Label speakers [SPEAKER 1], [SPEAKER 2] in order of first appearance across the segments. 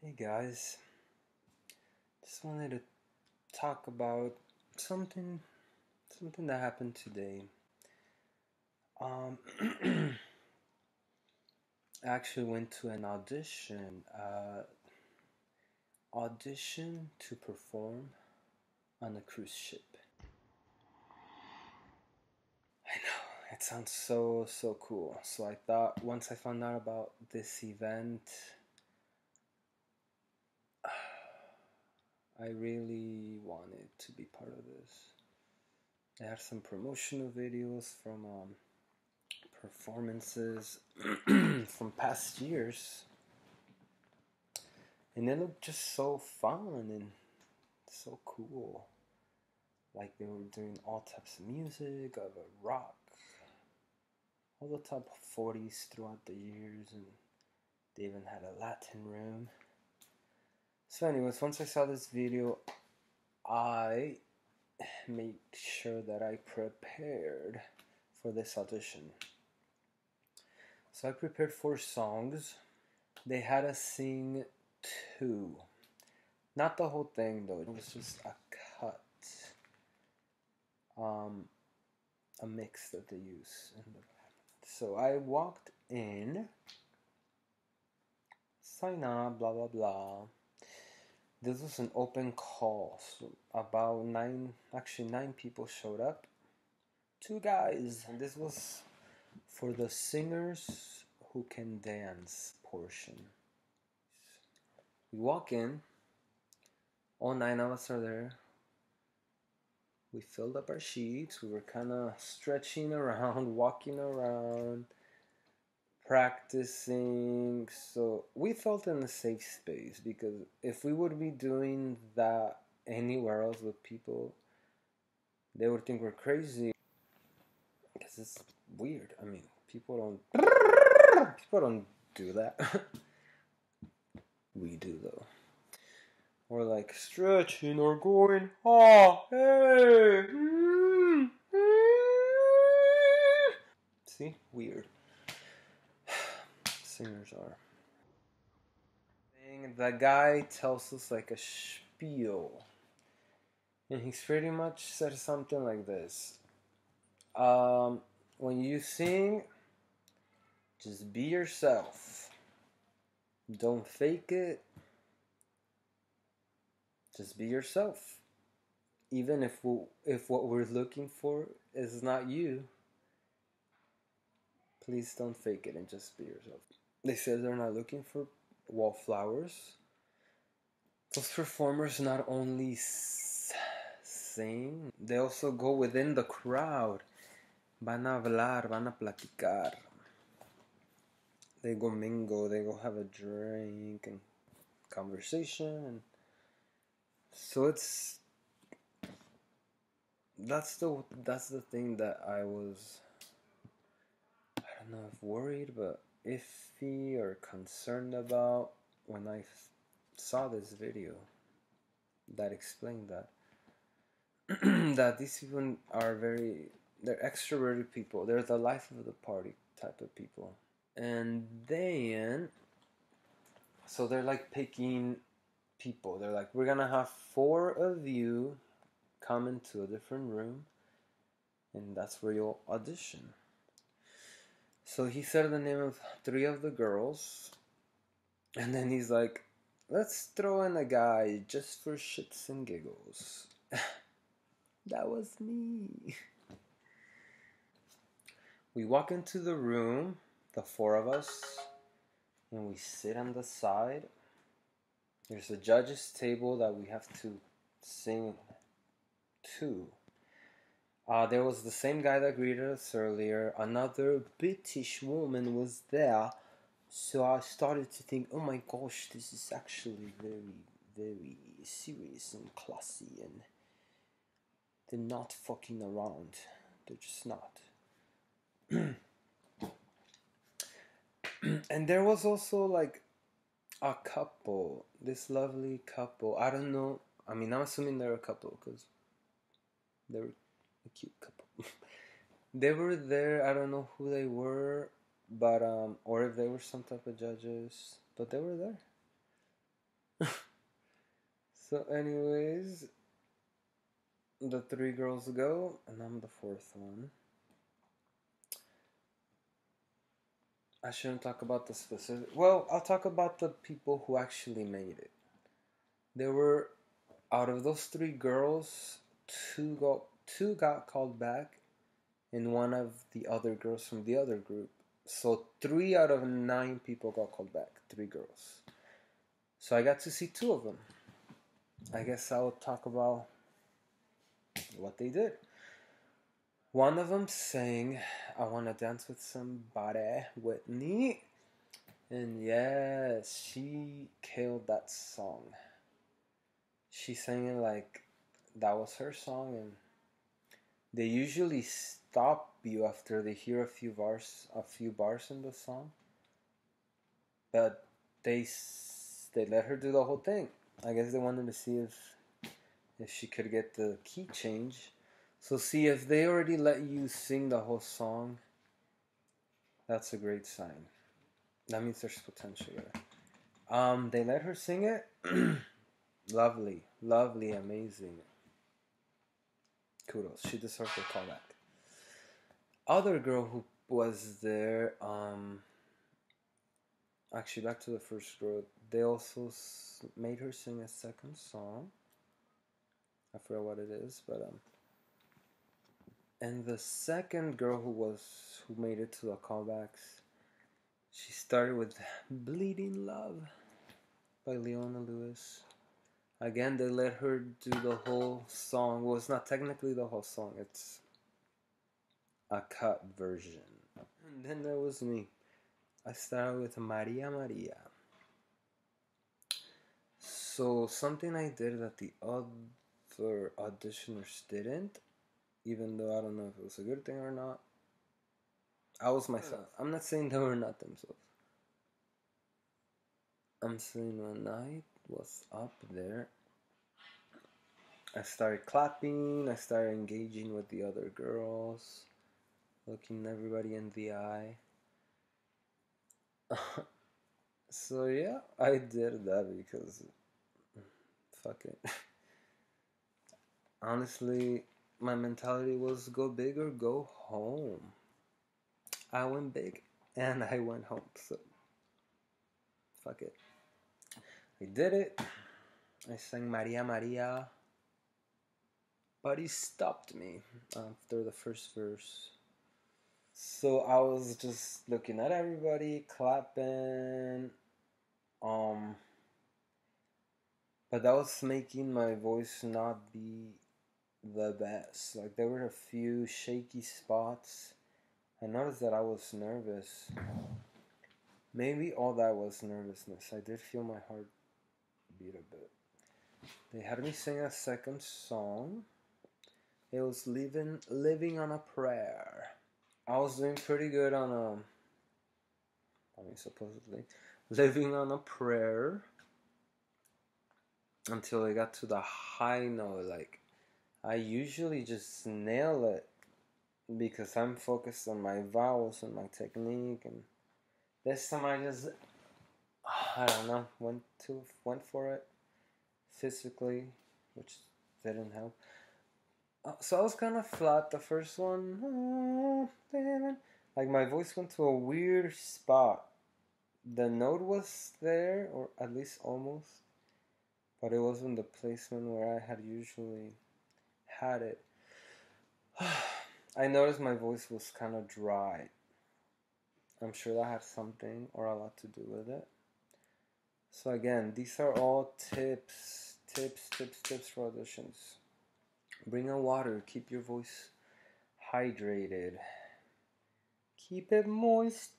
[SPEAKER 1] Hey guys, just wanted to talk about something that happened today. Um, I actually went to an audition to perform on a cruise ship. I know, it sounds so cool. So I thought once I found out about this event, I really wanted to be part of this. I had some promotional videos from performances from past years, and it looked just so fun and so cool. Like they were doing all types of music, of a rock, all the top 40s throughout the years, and they even had a Latin room. So anyways, once I saw this video, I made sure that I prepared for this audition. So I prepared 4 songs. They had us sing 2. Not the whole thing though, it was just a cut. A mix that they use. So I walked in, sign up, blah blah blah. This was an open call, so about 9 people showed up. 2 guys, and this was for the singers who can dance portion. We walk in, all 9 of us are there. We filled up our sheets, we were kind of stretching around, walking around, practicing. So we felt in a safe space, because if we would be doing that anywhere else with people, they would think we're crazy, because it's weird. I mean, people don't do that. We do though. Or like stretching or going, oh, hey, See, weird. Singers are. The guy tells us like a spiel, and he's pretty much said something like this: when you sing, just be yourself. Don't fake it. Just be yourself. Even if what we're looking for is not you, please don't fake it and just be yourself. They said they're not looking for wallflowers. Those performers not only sing, they also go within the crowd. Van a hablar, van a platicar. They go mingle, they go have a drink and conversation. And so that's the thing that I was, I don't know if worried, but iffy or concerned about when I saw this video that explained that that these people are they're extroverted people. They're the life of the party type of people. And then, so they're like picking people. They're like, we're gonna have 4 of you come into a different room, and that's where you'll audition. So he said the name of 3 of the girls, and then he's like, let's throw in a guy just for shits and giggles. That was me. We walk into the room, the 4 of us, and we sit on the side. There's a judge's table that we have to sing to. There was the same guy that greeted us earlier. Another British woman was there. So I started to think, oh my gosh, this is actually very serious and classy, and they're not fucking around. They're just not. And there was also like a couple, this lovely couple. I don't know. I mean, I'm assuming they're a couple because they're a cute couple. They were there. I don't know who they were, but or if they were some type of judges, but they were there. So, anyways, the three girls go, and I'm the fourth one. I shouldn't talk about the specific. Well, I'll talk about the people who actually made it. There were, out of those three girls, two got called back, and one of the other girls from the other group. So 3 out of 9 people got called back. 3 girls. So I got to see 2 of them. I guess I'll talk about what they did. One of them sang "I Wanna Dance with Somebody," Whitney. And yes, she killed that song. She sang it like that was her song, and they usually stop you after they hear a few bars in the song. But they let her do the whole thing. I guess they wanted to see if she could get the key change. So see, if they already let you sing the whole song, that's a great sign. That means there's potential there. They let her sing it. Lovely, lovely, amazing. Kudos. She deserved a callback. Other girl who was there, actually back to the first girl, they also made her sing a second song. I forgot what it is, but and the second girl who made it to the callbacks, she started with "Bleeding Love" by Leona Lewis. Again, they let her do the whole song. Well, it's not technically the whole song, it's a cut version. And then there was me. I started with Maria Maria. So, something I did that the other auditioners didn't, even though I don't know if it was a good thing or not, I was myself. I'm not saying they were not themselves. I'm saying when I was up there, I started clapping, I started engaging with the other girls, looking everybody in the eye. So yeah, I did that because fuck it. Honestly, my mentality was go big or go home. I went big and I went home, so fuck it. I did it. I sang Maria Maria, but he stopped me after the first verse. So I was just looking at everybody, clapping, but that was making my voice not be the best. Like there were a few shaky spots. I noticed that I was nervous. Maybe all that was nervousness. I did feel my heart beat a bit. They had me sing a second song. It was living on a prayer. I was doing pretty good on supposedly living on a prayer until I got to the high note. Like I usually just nail it because I'm focused on my vowels and my technique, and this time I don't know, went for it physically, which didn't help. So I was kind of flat the first one. Like my voice went to a weird spot. The note was there, or at least almost, but it wasn't the placement where I had usually had it. I noticed my voice was kind of dry. I'm sure that had something or a lot to do with it. So again, these are all tips for auditions. Bring a water, keep your voice hydrated. Keep it moist.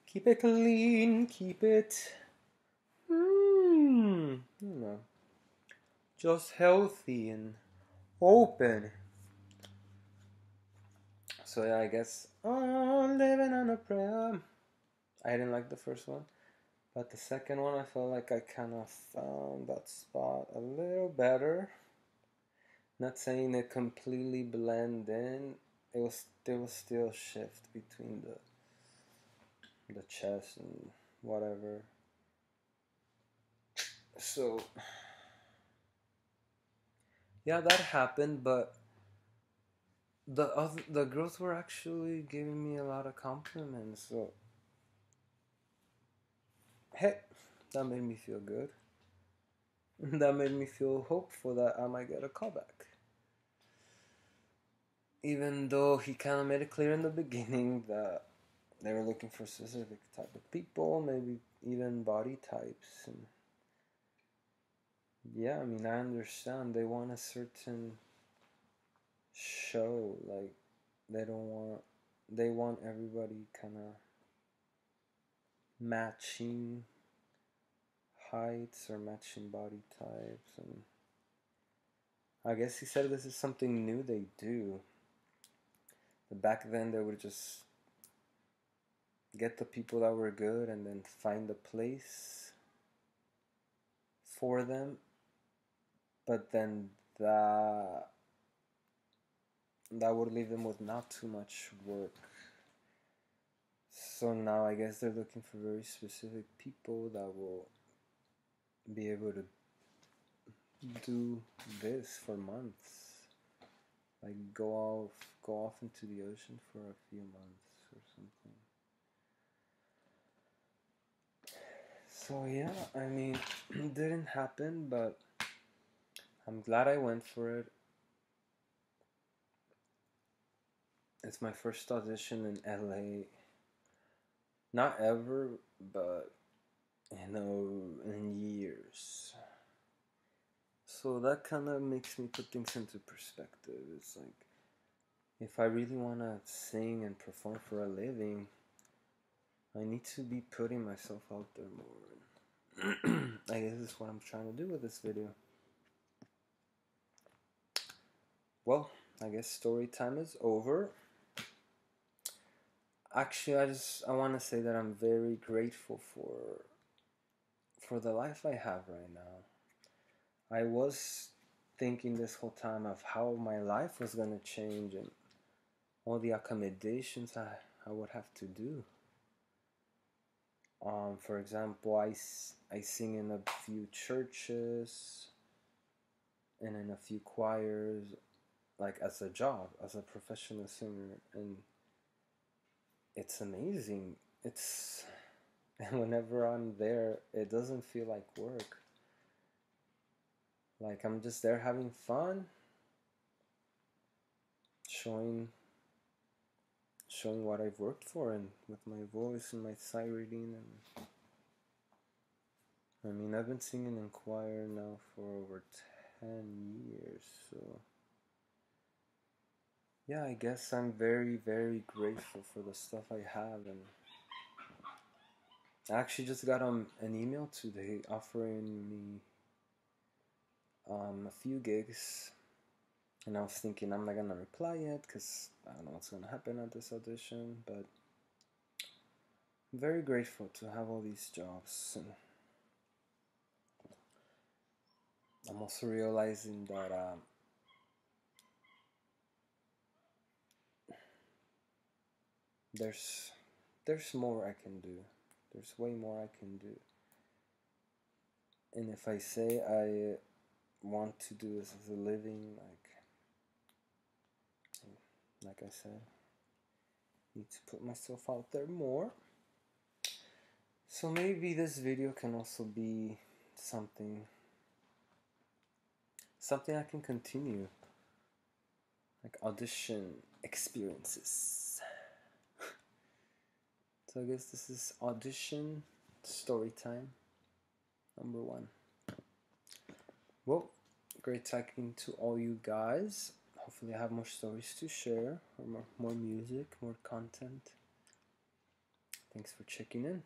[SPEAKER 1] Keep it clean, keep it you know, just healthy and open. So yeah, I guess living on a prayer. I didn't like the first one, but the second one I felt like I kind of found that spot a little better. Not saying it completely blend in. There was still a shift between the chest and whatever. So yeah, that happened, but the girls were actually giving me a lot of compliments. So hey, that made me feel good. That made me feel hopeful that I might get a callback. Even though he kind of made it clear in the beginning that they were looking for specific type of people, maybe even body types. And yeah, I mean, I understand they want a certain show. Like they don't want, they want everybody kind of matching heights or matching body types. And I guess he said this is something new they do. But back then they would just get the people that were good and then find a place for them, but then that would leave them with not too much work. So now I guess they're looking for very specific people that will be able to do this for months, like go off into the ocean for a few months or something. So yeah, I mean, it didn't happen, but I'm glad I went for it. It's my first audition in LA. Not ever, but in years. So that kind of makes me put things into perspective. It's like, if I really want to sing and perform for a living, I need to be putting myself out there more. I guess this is what I'm trying to do with this video. Well, I guess story time is over. Actually, I want to say that I'm very grateful for the life I have right now. I was thinking this whole time of how my life was going to change and all the accommodations I would have to do. For example, I sing in a few churches and in a few choirs, like as a job, as a professional singer, and it's amazing. It's and whenever I'm there, it doesn't feel like work. Like I'm just there having fun, showing what I've worked for and with my voice and my sight reading. And I mean, I've been singing in choir now for over 10 years, so yeah, I guess I'm very, very grateful for the stuff I have. And I actually just got an email today offering me a few gigs, and I was thinking I'm not gonna reply yet because I don't know what's gonna happen at this audition, but I'm very grateful to have all these jobs. And I'm also realizing that there's more I can do. There's way more I can do. And if I say I want to do this as a living, like I said, I need to put myself out there more. So maybe this video can also be something I can continue, like audition experiences. So I guess this is audition story time number 1. Well, great talking to all you guys. Hopefully I have more stories to share, or more music, more content. Thanks for checking in.